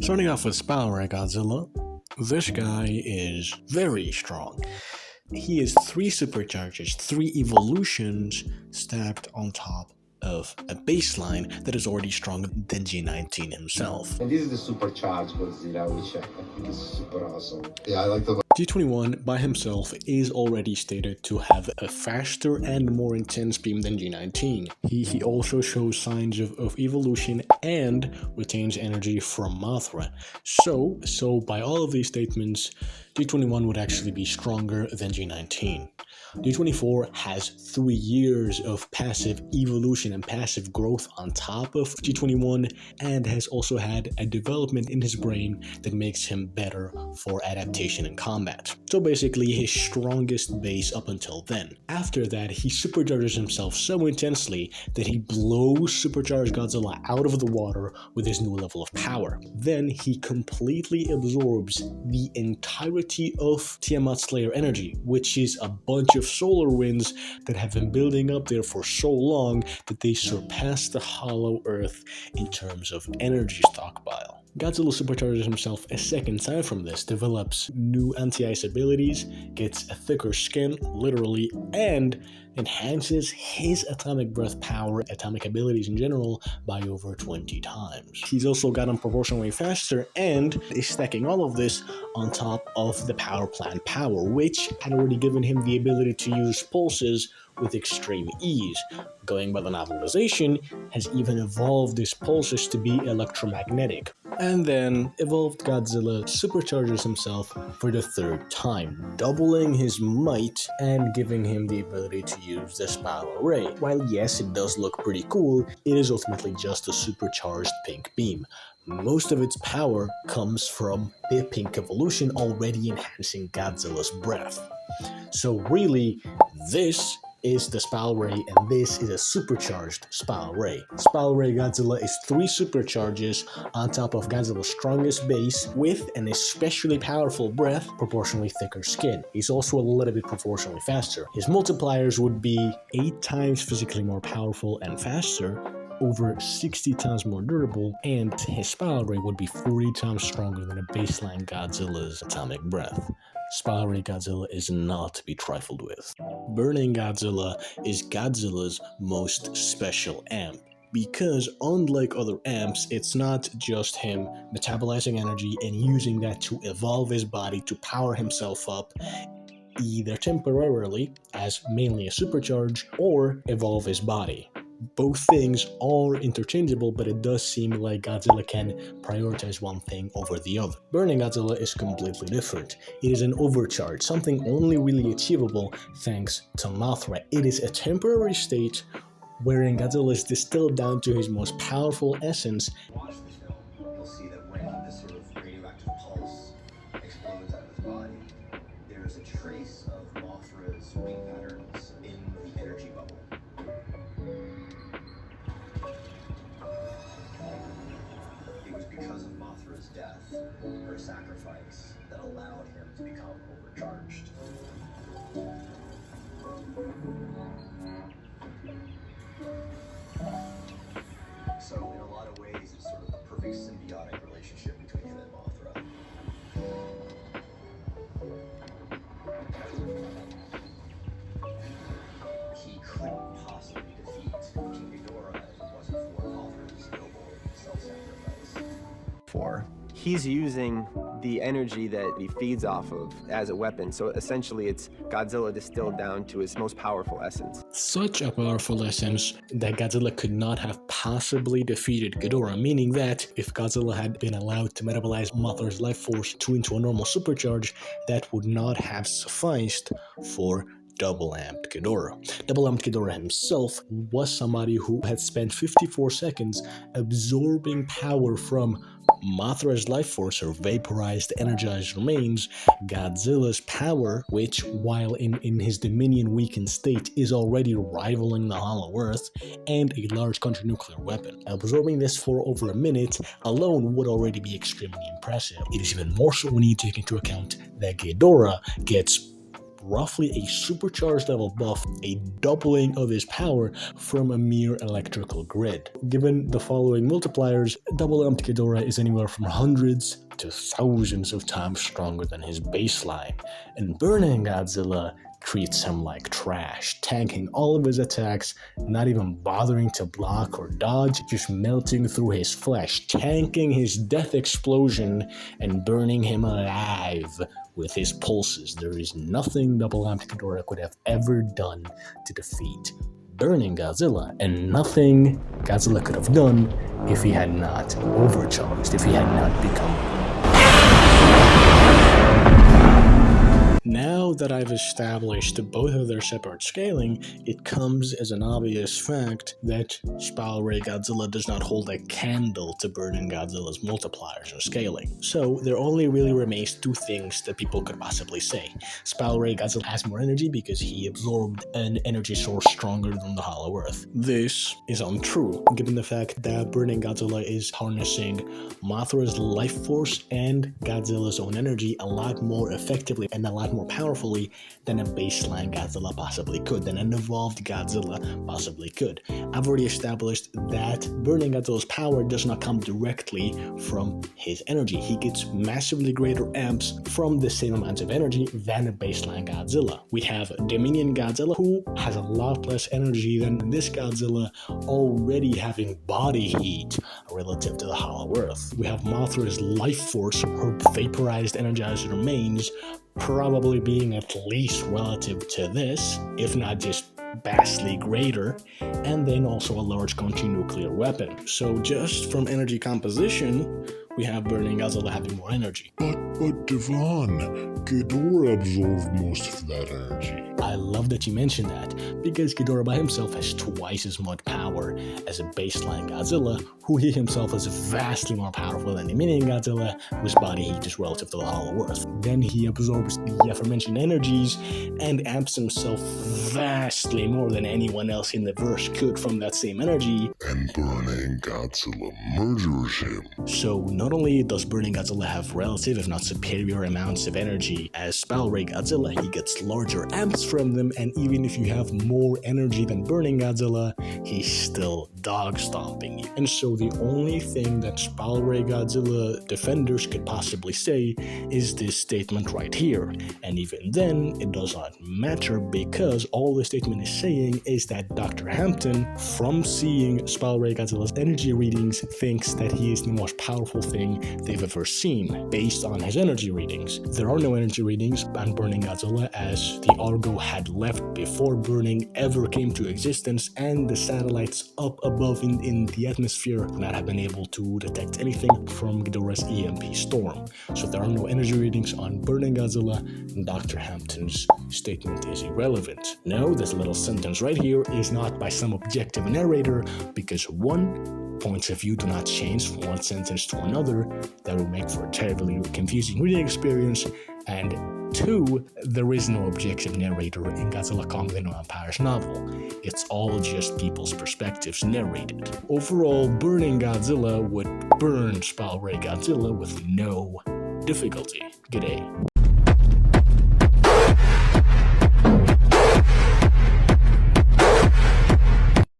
Starting off with Ray Godzilla, this guy is very strong. He is 3 supercharges, 3 evolutions stacked on top of a baseline that is already stronger than G19 himself. And this is the supercharged Godzilla, which I think is super awesome. Yeah, I like the G21 by himself is already stated to have a faster and more intense beam than G19. He also shows signs of evolution and retains energy from Mothra. So by all of these statements, G21 would actually be stronger than G19. G24 has 3 years of passive evolution and passive growth on top of G21 and has also had a development in his brain that makes him better for adaptation and combat. So basically his strongest base up until then. After that, he supercharges himself so intensely that he blows supercharged Godzilla out of the water with his new level of power. Then he completely absorbs the entirety of Tiamat Slayer energy, which is a bunch of solar winds that have been building up there for so long that they surpass the hollow earth in terms of energy stockpile. Godzilla supercharges himself a second time from this, develops new anti-ice abilities, gets a thicker skin, literally, and enhances his atomic breath power, atomic abilities in general, by over 20 times. He's also gotten proportionally faster and is stacking all of this on top of the power plant power, which had already given him the ability to use pulses with extreme ease. Going by the novelization, has even evolved his pulses to be electromagnetic. And then evolved Godzilla supercharges himself for the 3rd time, doubling his might and giving him the ability to use the spiral ray. While yes, it does look pretty cool, it is ultimately just a supercharged pink beam. Most of its power comes from the pink evolution already enhancing Godzilla's breath. So really, this is the Spiral Ray, and this is a supercharged Spiral Ray. Spiral Ray Godzilla is 3 supercharges on top of Godzilla's strongest base with an especially powerful breath, proportionally thicker skin. He's also a little bit proportionally faster. His multipliers would be 8 times physically more powerful and faster, over 60 times more durable, and his Spiral Ray would be 40 times stronger than a baseline Godzilla's atomic breath. Spiral Ray Godzilla is not to be trifled with. Burning Godzilla is Godzilla's most special amp, because unlike other amps, it's not just him metabolizing energy and using that to evolve his body to power himself up, either temporarily, as mainly a supercharge, or evolve his body. Both things are interchangeable, but it does seem like Godzilla can prioritize one thing over the other. Burning Godzilla is completely different. It is an overcharge, something only really achievable thanks to Mothra. It is a temporary state wherein Godzilla is distilled down to his most powerful essence. Watch the film, you'll see that when this sort of radioactive pulse explodes out of his body, there is a trace of Mothra's wing patterns in the energy bubble. It was because of Mothra's death, her sacrifice, that allowed him to become overcharged. So in a lot of ways, it's sort of a perfect symbiotic relationship between him and Mothra. He couldn't possibly defeat King Ghidorah if it wasn't for Mothra's noble self-sacrifice. He's using the energy that he feeds off of as a weapon. So essentially it's Godzilla distilled down to its most powerful essence. Such a powerful essence that Godzilla could not have possibly defeated Ghidorah, meaning that if Godzilla had been allowed to metabolize Mothra's life force into a normal supercharge, that would not have sufficed for double-amped Ghidorah. Double-amped Ghidorah himself was somebody who had spent 54 seconds absorbing power from Mothra's life force, her vaporized, energized remains, Godzilla's power, which, while in his Dominion weakened state, is already rivaling the Hollow Earth, and a large country nuclear weapon. Absorbing this for over a minute alone would already be extremely impressive. It is even more so when you take into account that Ghidorah gets roughly a supercharged level buff, a doubling of his power from a mere electrical grid. Given the following multipliers, double amped Ghidorah is anywhere from hundreds to thousands of times stronger than his baseline, and Burning Godzilla treats him like trash, tanking all of his attacks, not even bothering to block or dodge, just melting through his flesh, tanking his death explosion, and burning him alive with his pulses. There is nothing Double Amped Ghidorah could have ever done to defeat Burning Godzilla, and nothing Godzilla could have done if he had not overcharged, if he had not become. Now that I've established both of their separate scaling, it comes as an obvious fact that Ray Godzilla does not hold a candle to Burning Godzilla's multipliers and scaling. So there only really remains two things that people could possibly say. Ray Godzilla has more energy because he absorbed an energy source stronger than the Hollow Earth. This is untrue, given the fact that Burning Godzilla is harnessing Mothra's life force and Godzilla's own energy a lot more effectively and a lot more powerfully than a baseline Godzilla possibly could, than an evolved Godzilla possibly could. I've already established that Burning Godzilla's power does not come directly from his energy. He gets massively greater amps from the same amount of energy than a baseline Godzilla. We have Dominion Godzilla, who has a lot less energy than this Godzilla, already having body heat relative to the Hollow Earth. We have Mothra's life force, her vaporized energized remains, probably being at least relative to this, if not just vastly greater, and then also a large country-nuclear weapon. So just from energy composition, we have Burning Godzilla having more energy. But Devon, Ghidorah absorbed most of that energy. I love that you mentioned that, because Ghidorah by himself has twice as much power as a baseline Godzilla, who he himself is vastly more powerful than the Dominion Godzilla, whose body heat is relative to the Hollow Earth. Then he absorbs the aforementioned energies and amps himself vastly more than anyone else in the verse could from that same energy. And Burning Godzilla murders him. So not only does Burning Godzilla have relative, if not superior amounts of energy as Ray Godzilla, he gets larger amps from them, and even if you have more energy than Burning Godzilla, he's still dog stomping you. And so the only thing that Ray Godzilla defenders could possibly say is this statement right here. And even then, it does not matter, because all the statement is saying is that Dr. Hampton, from seeing Ray Godzilla's energy readings, thinks that he is the most powerful thing they've ever seen, based on his energy readings. There are no energy readings on Burning Godzilla, as the Argo had left before Burning ever came to existence, and the satellites up above in the atmosphere would not have been able to detect anything from Ghidorah's EMP storm. So there are no energy readings on Burning Godzilla, and Dr. Hampton's statement is irrelevant. No, this little sentence right here is not by some objective narrator, because one, points of view do not change from one sentence to another. That would make for a terribly confusing reading experience. And two, there is no objective narrator in Godzilla Kong the New Empire's novel. It's all just people's perspectives narrated. Overall, Burning Godzilla would burn Ray Godzilla with no difficulty. G'day.